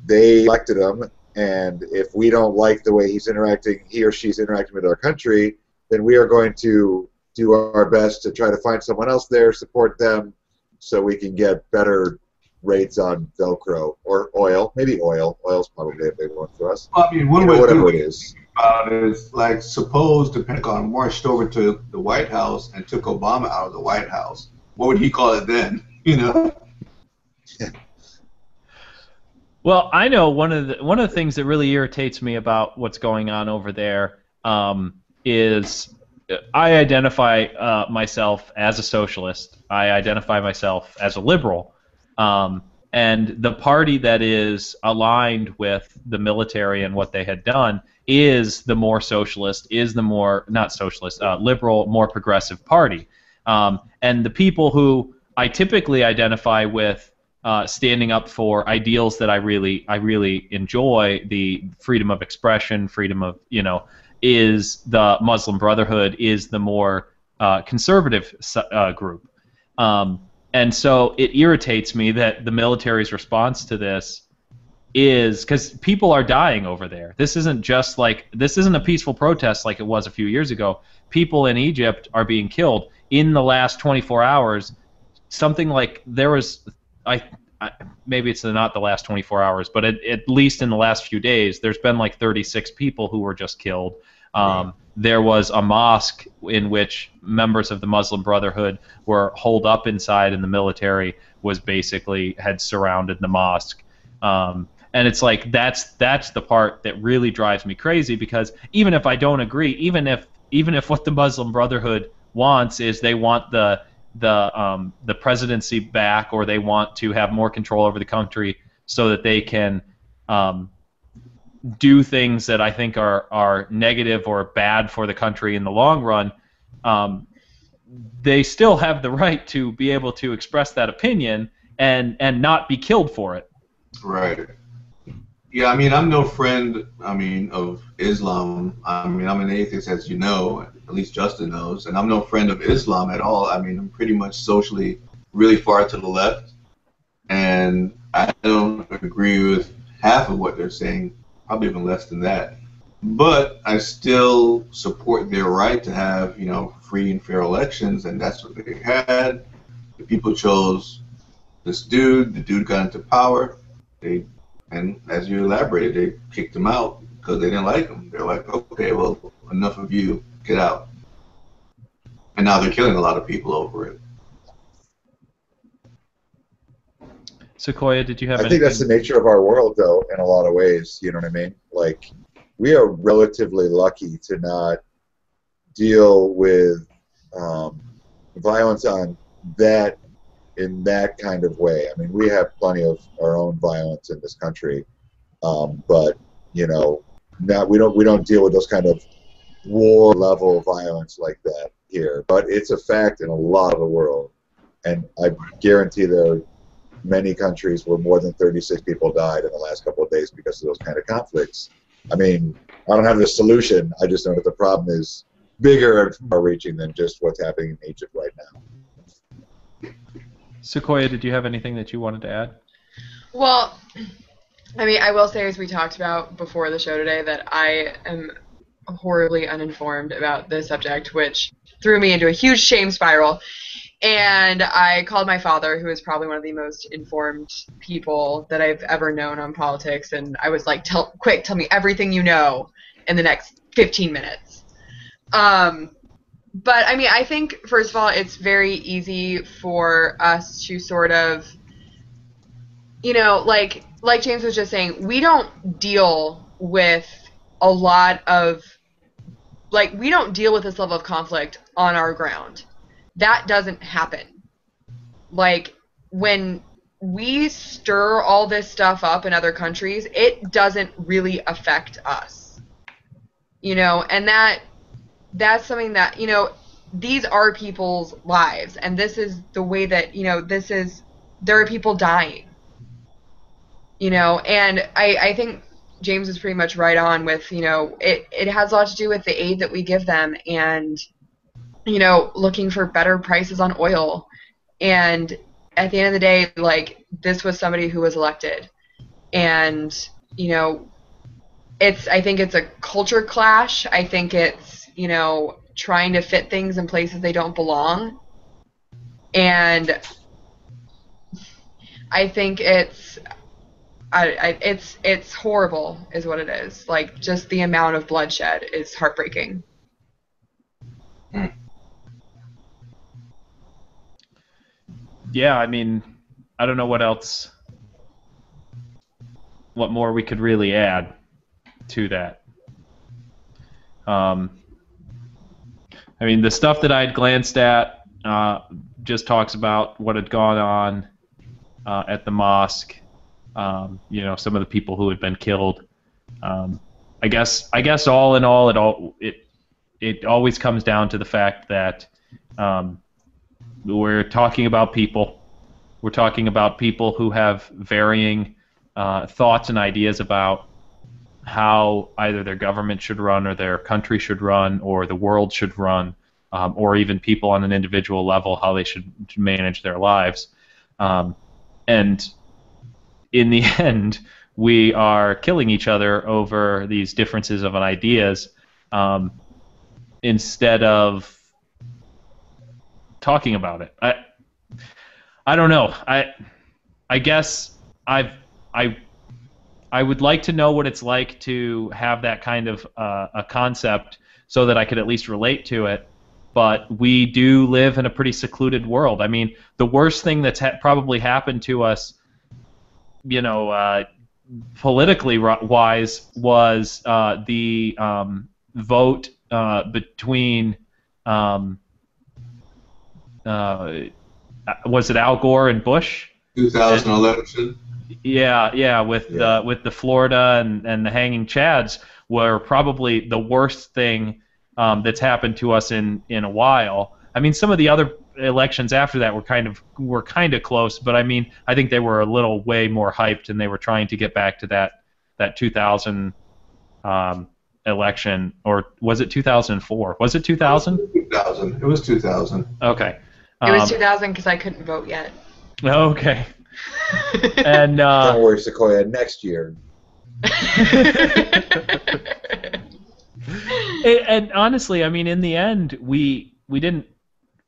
B: they elected him, and if we don't like the way he or she's interacting with our country, then we are going to do our best to try to find someone else there, support them, so we can get better rates on Velcro or oil. Maybe oil. Oil's probably a big one for us.
D: Well, I mean, one way
B: whatever it is.
D: Is like, suppose the Pentagon marched over to the White House and took Obama out of the White House. What would he call it then? You know.
A: Well, I know one of the things that really irritates me about what's going on over there is I identify myself as a socialist. I identify myself as a liberal. And the party that is aligned with the military and what they had done is the more socialist, is the more, not socialist, liberal, more progressive party. And the people who I typically identify with standing up for ideals that I really enjoy, the freedom of expression, freedom of, is the Muslim Brotherhood, is the more conservative group. And so it irritates me that the military's response to this is, because people are dying over there. This isn't a peaceful protest like it was a few years ago. People in Egypt are being killed. In the last 24 hours, something like there was, maybe it's not the last 24 hours, but at least in the last few days, there's been like 36 people who were just killed. There was a mosque in which members of the Muslim Brotherhood were holed up inside, and the military had surrounded the mosque. And it's like that's the part that really drives me crazy, because even if I don't agree, even if what the Muslim Brotherhood wants is they want the the presidency back, or they want to have more control over the country so that they can do things that I think are negative or bad for the country in the long run, they still have the right to be able to express that opinion and not be killed for it.
D: Right. Yeah, I mean, I'm no friend, I mean, of Islam. I mean, I'm an atheist, as you know, at least Justin knows, and I'm no friend of Islam at all. I mean, I'm pretty much socially really far to the left, and I don't agree with half of what they're saying, probably even less than that. But I still support their right to have, you know, free and fair elections, and that's what they had. The people chose this dude. The dude got into power. And as you elaborated, they kicked him out because they didn't like him. They're like, okay, well, enough of you, get out. And now they're killing a lot of people over it.
A: Sequoia, did you have
B: I
A: anything?
B: think that's the nature of our world, though, in a lot of ways. You know what I mean? Like, we are relatively lucky to not deal with violence on that in that kind of way. I mean, we have plenty of our own violence in this country, but you know, we don't deal with those kind of war level violence like that here. But it's a fact in a lot of the world, and I guarantee there are many countries where more than 36 people died in the last couple of days because of those kind of conflicts. I mean, I don't have the solution. I just know that the problem is bigger and far-reaching than just what's happening in Egypt right now.
A: Sequoia, did you have anything that you wanted to add?
C: Well, I mean, I will say, as we talked about before the show today, that I am horribly uninformed about this subject, which threw me into a huge shame spiral. And I called my father, who is probably one of the most informed people that I've ever known on politics, and I was like, quick, tell me everything you know in the next 15 minutes. But, I mean, I think, first of all, it's very easy for us to sort of, you know, like James was just saying, we don't deal with a lot of, like, we don't deal with this level of conflict on our ground. That doesn't happen. Like, when we stir all this stuff up in other countries, it doesn't really affect us. You know, and that's something that, you know, these are people's lives, and this is the way that, you know, there are people dying. You know, and I think James is pretty much right on with, you know, it has a lot to do with the aid that we give them, and, you know, looking for better prices on oil. And at the end of the day, like, this was somebody who was elected. And, you know, I think it's a culture clash. I think it's, you know, trying to fit things in places they don't belong. And I think it's horrible is what it is. Like, just the amount of bloodshed is heartbreaking.
A: Yeah, I mean, I don't know what more we could really add to that. I mean, the stuff that I had glanced at just talks about what had gone on at the mosque. You know, some of the people who had been killed. I guess all in all, it always comes down to the fact that we're talking about people. We're talking about people who have varying thoughts and ideas about how either their government should run, or their country should run, or the world should run, or even people on an individual level, how they should manage their lives. And in the end, we are killing each other over these differences of ideas instead of talking about it. I don't know. I guess I would like to know what it's like to have that kind of a concept so that I could at least relate to it. But we do live in a pretty secluded world. I mean, the worst thing that's probably happened to us, you know, politically wise, was the vote between was it Al Gore and Bush?
D: 2000 election.
A: Yeah, with the Florida and the hanging chads were probably the worst thing that's happened to us in a while. I mean, some of the other elections after that were kind of close, but I mean, I think they were a little way more hyped, and they were trying to get back to that 2000 election, or was it 2004? Was it 2000?
D: 2000. It was 2000.
A: Okay.
C: It was 2000 because I couldn't vote yet.
A: Okay. And
B: don't worry, Sequoia. Next year.
A: And honestly, I mean, in the end, we didn't.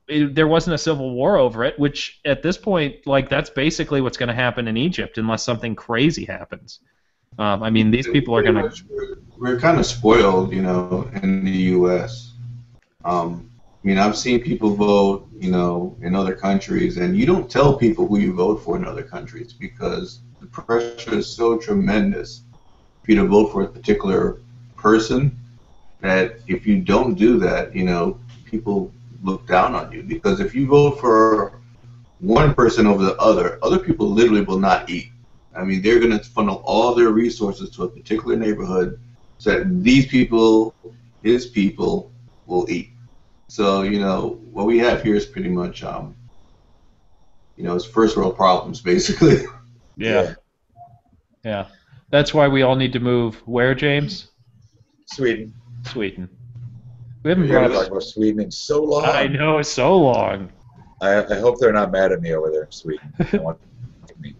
A: There wasn't a civil war over it, which at this point, like, that's basically what's going to happen in Egypt unless something crazy happens. I mean, these people are going to.
D: We're kind of spoiled, you know, in the U.S. I mean, I've seen people vote, you know, in other countries, and you don't tell people who you vote for in other countries because the pressure is so tremendous for you to vote for a particular person that if you don't do that, you know, people look down on you. Because if you vote for one person over the other people literally will not eat. I mean, they're going to funnel all their resources to a particular neighborhood so that these people, his people, will eat. So, you know, what we have here is pretty much, you know, it's first world problems, basically.
A: Yeah. That's why we all need to move. Where, James?
B: Sweden.
A: We haven't
B: We haven't talked about Sweden in so long.
A: I know, so long.
B: I hope they're not mad at me over there in Sweden. They want me.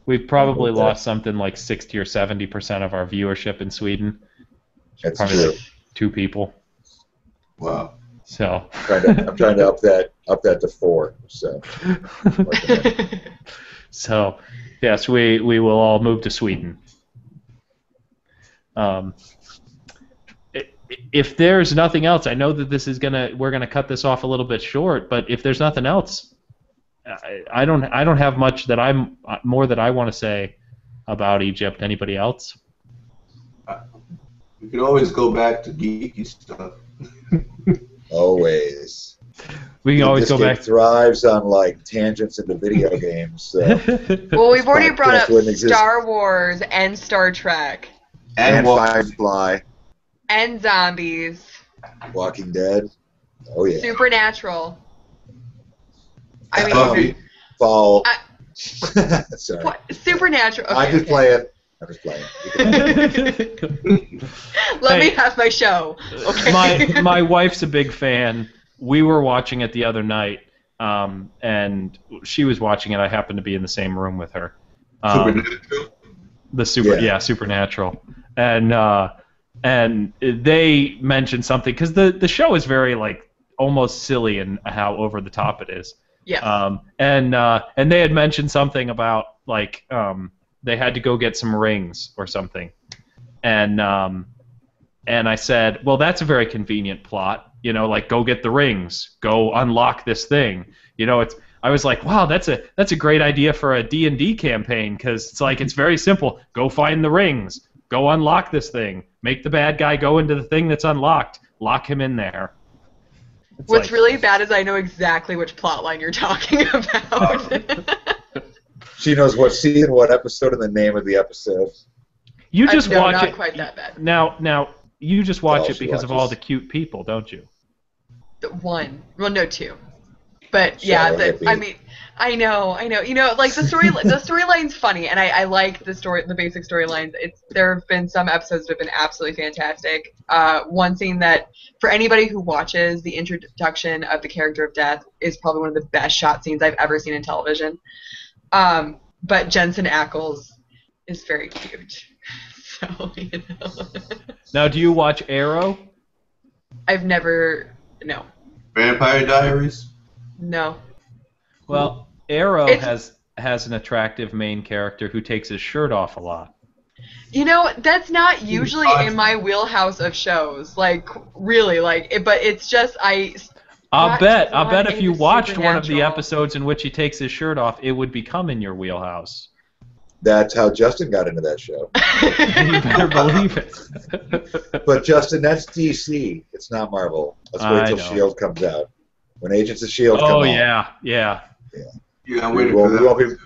A: We've probably lost something like 60 or 70% of our viewership in Sweden.
B: That's
A: probably
B: true.
A: like 2 people.
D: Wow.
A: So
B: I'm trying to up that to 4. So.
A: So, yes, we will all move to Sweden. If there's nothing else, I know that we're gonna cut this off a little bit short, but if there's nothing else, I don't have much that I want to say about Egypt. Anybody else?
D: We could always go back to geeky stuff.
B: Always.
A: We can always go back.
B: Thrives on like tangents into video games. So.
C: Well, we've already brought up Star Wars and Star Trek.
B: And Firefly.
C: And zombies.
B: Walking Dead. Oh yeah.
C: Supernatural. I mean,
B: Fall. Sorry.
C: What? Supernatural. Okay,
B: I'm just playing.
C: Let me have my show. Okay.
A: My wife's a big fan. We were watching it the other night, and she was watching it. I happened to be in the same room with her.
D: Supernatural?
A: Supernatural. And they mentioned something, because the show is very, like, almost silly in how over the top it is.
C: Yeah.
A: And they had mentioned something about, like, they had to go get some rings or something. And I said, well, that's a very convenient plot. You know, like, go get the rings, go unlock this thing. You know, I was like, wow, that's a great idea for a D&D campaign, because it's like, it's very simple. Go find the rings, go unlock this thing, make the bad guy go into the thing that's unlocked, lock him in there.
C: What's really bad is I know exactly which plot line you're talking about.
B: She knows what season, what episode, and the name of the episode.
A: You just watch
C: not
A: it.
C: Quite that bad.
A: Now you just watch it because
B: watches.
A: of all the cute people, don't you?
C: One. Well, no, 2. But yeah, I mean, I know. You know, like the storyline's funny, and I like the basic storylines. There have been some episodes that have been absolutely fantastic. One scene that, for anybody who watches, the introduction of the character of Death is probably one of the best shot scenes I've ever seen in television. But Jensen Ackles is very cute. So, you know.
A: Now, do you watch Arrow?
C: No.
D: Vampire Diaries?
C: No.
A: Well, Arrow has an attractive main character who takes his shirt off a lot.
C: You know, that's not usually in my wheelhouse of shows. Like, really, like, but it's just
A: I'll bet if you watched one of the episodes in which he takes his shirt off, it would become in your wheelhouse.
B: That's how Justin got into that show.
A: You better believe it.
B: But Justin, that's DC. It's not Marvel. Let's wait till S.H.I.E.L.D. comes out. When Agents of S.H.I.E.L.D. come
A: Oh
B: on.
A: yeah.
D: Yeah, I'm waiting for that.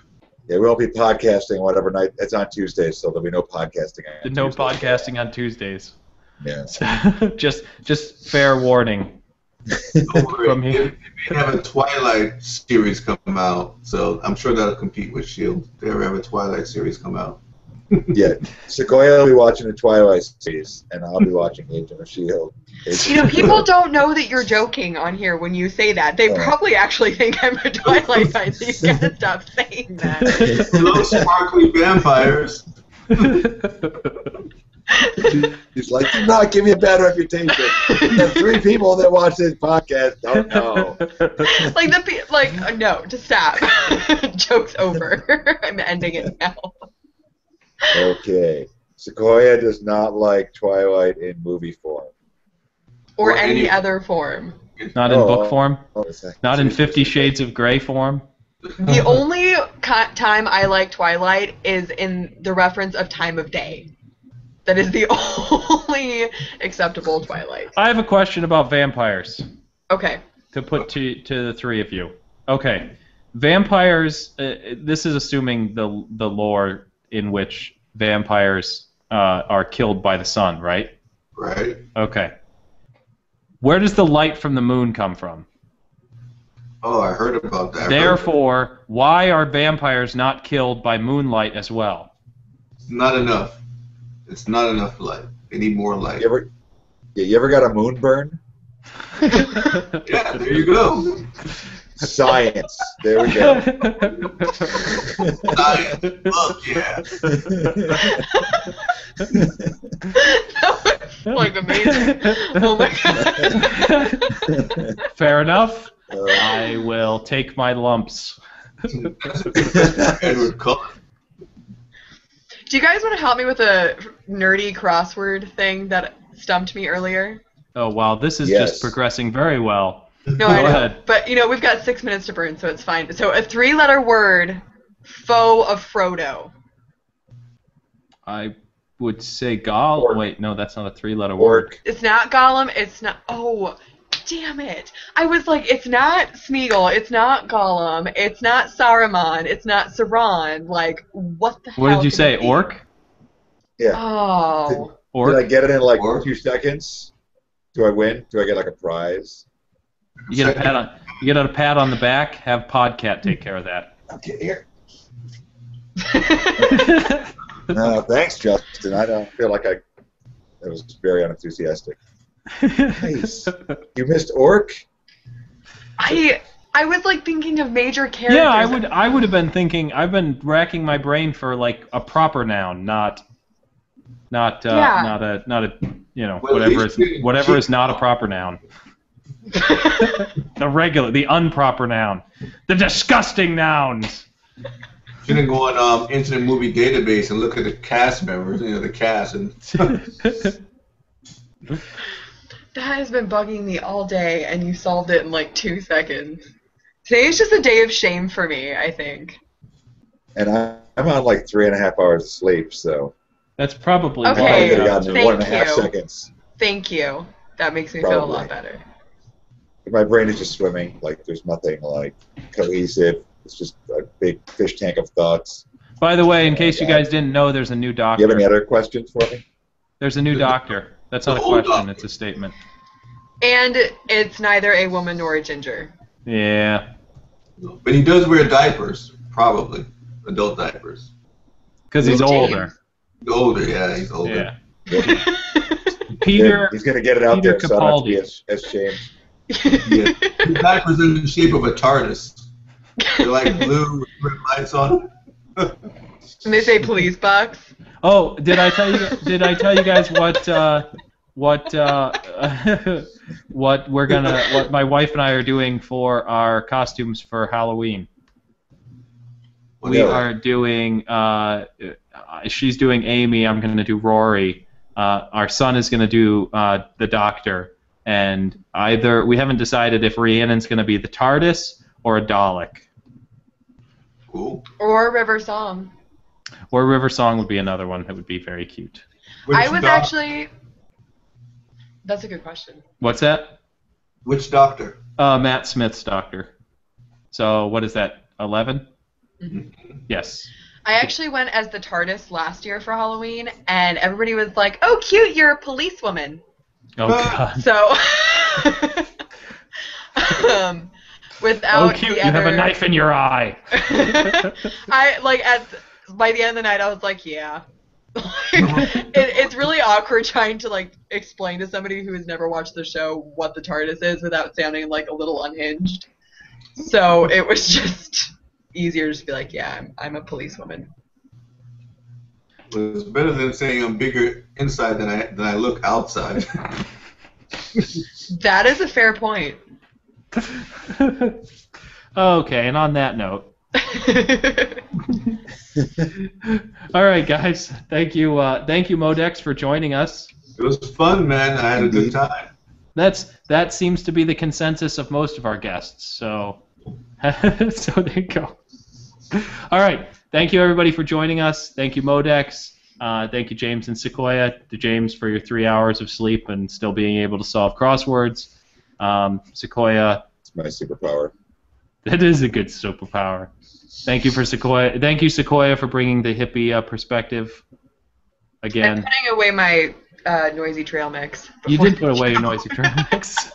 B: We won't be podcasting whatever night. It's on Tuesdays, so there'll be no podcasting.
A: No podcasting on Tuesdays.
B: Yeah.
A: just fair warning. From here.
D: They have a Twilight series come out, so I'm sure that'll compete with S.H.I.E.L.D. if they ever have a Twilight series come out.
B: Yeah, Sequoia will be watching the Twilight series, and I'll be watching Agent of S.H.I.E.L.D.
C: People don't know that you're joking on here when you say that. They probably actually think I'm a Twilight fan, so you gotta stop saying that.
D: Hello, sparkly vampires.
B: He's like, do not give me a bad reputation. The 3 people that watch this podcast don't know.
C: No, just stop. Joke's over. I'm ending it now.
B: Okay. Sequoia does not like Twilight in movie form.
C: Or any other form.
A: Not in book form?
B: Exactly.
A: Not in 50 Shades of Grey form?
C: The only time I like Twilight is in the reference of time of day. That is the only acceptable Twilight.
A: I have a question about vampires.
C: Okay.
A: To put to the 3 of you. Okay. Vampires, this is assuming the lore in which vampires are killed by the sun, right?
D: Right.
A: Okay. Where does the light from the moon come from?
D: Oh, I heard about that.
A: Therefore, why are vampires not killed by moonlight as well?
D: It's not enough. It's not enough light. They need more light.
B: You ever got a moon burn?
D: Yeah, there you go.
B: Science. There we go.
D: Science. Look, yeah.
C: That was like amazing. Oh my god.
A: Fair enough. I will take my lumps.
D: Edward Cullen.
C: Do you guys want to help me with a nerdy crossword thing that stumped me earlier?
A: Oh wow, this is just progressing very well.
C: No, I know. Ahead. But we've got 6 minutes to burn, so it's fine. So a 3-letter word, foe of Frodo.
A: I would say Gollum. Wait, no, that's not a 3-letter word.
C: It's not Gollum. It's not. Oh, damn it! I was like, it's not Smeagol. It's not Gollum. It's not Saruman. It's not Sauron. Like, what the hell?
A: What did you say? Orc?
B: Yeah.
C: Oh.
B: Did I get it in like 2 seconds? Do I win? Do I get like a prize?
A: You get a pat on. You get a pat on the back. Have Podcat take care of that.
B: Okay, here. No, thanks, Justin. I don't feel like I was very unenthusiastic. Nice. You missed Orc?
C: I was like thinking of major characters.
A: Yeah, I would have been thinking. I've been racking my brain for like a proper noun, not a whatever is not a proper noun. The unproper noun, the disgusting nouns.
D: Shouldn't go on Internet Movie Database and look at the cast members, the cast, and
C: that has been bugging me all day, and you solved it in like 2 seconds. Today is just a day of shame for me, I think.
B: And I'm on like 3.5 hours of sleep, so.
A: That's probably
C: okay.
B: I could have gotten in 1.5 seconds.
C: Thank you. That makes me feel a lot better.
B: My brain is just swimming. Like there's nothing like cohesive. It's just a big fish tank of thoughts.
A: By the way, in case you guys didn't know, there's a new doctor.
B: Do you have any other questions for me?
A: There's a new doctor. That's not a question. It's a statement.
C: And it's neither a woman nor a ginger.
A: Yeah.
D: But he does wear diapers, probably adult diapers.
A: Because he's older.
D: Older, yeah, he's older.
A: Yeah. Peter.
B: He's gonna get it out there, so I don't have to be as shamed.
D: Yeah. The diapers in the shape of a TARDIS. They're like blue with red lights on.
C: And they say police box.
A: Oh, did I tell you guys what what my wife and I are doing for our costumes for Halloween? We are doing. She's doing Amy. I'm going to do Rory. Our son is going to do the Doctor. And we haven't decided if Rhiannon's going to be the TARDIS or a Dalek.
D: Cool.
C: Or River Song.
A: Or River Song would be another one that would be very cute.
C: That's a good question.
A: What's that?
D: Which Doctor?
A: Matt Smith's doctor. So what is that? 11?
C: Mm-hmm.
A: Yes.
C: I actually went as the TARDIS last year for Halloween, and everybody was like, "Oh, cute! You're a policewoman."
A: Oh God.
C: So, without
A: oh cute!
C: the
A: You have a
C: other-
A: knife in your eye.
C: I like by the end of the night, I was like, "Yeah." It's really awkward trying to like explain to somebody who has never watched the show what the TARDIS is without sounding like a little unhinged. So it was just easier to just be like, "Yeah, I'm a policewoman."
D: Well, it's better than saying I'm bigger inside than I look outside.
C: That is a fair point.
A: Okay, and on that note. All right, guys. Thank you, Modex, for joining us.
D: It was fun, man. I had a good time.
A: That seems to be the consensus of most of our guests. So, so there you go. All right. Thank you, everybody, for joining us. Thank you, Modex. Thank you, James and Sequoia. To James for your 3 hours of sleep and still being able to solve crosswords. Sequoia.
B: It's my superpower.
A: That is a good superpower. Thank you for Sequoia. Thank you, Sequoia, for bringing the hippie perspective again.
C: I'm putting away my noisy trail mix.
A: You did put away your noisy trail mix.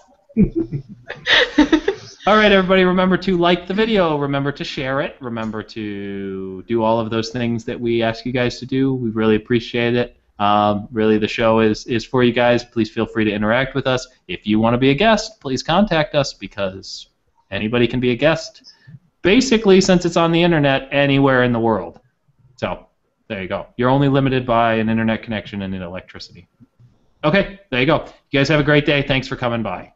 A: All right, everybody, remember to like the video. Remember to share it. Remember to do all of those things that we ask you guys to do. We really appreciate it. Really, the show is for you guys. Please feel free to interact with us. If you want to be a guest, please contact us because anybody can be a guest. Basically, since it's on the internet, anywhere in the world. So, there you go. You're only limited by an internet connection and electricity. Okay, there you go. You guys have a great day. Thanks for coming by.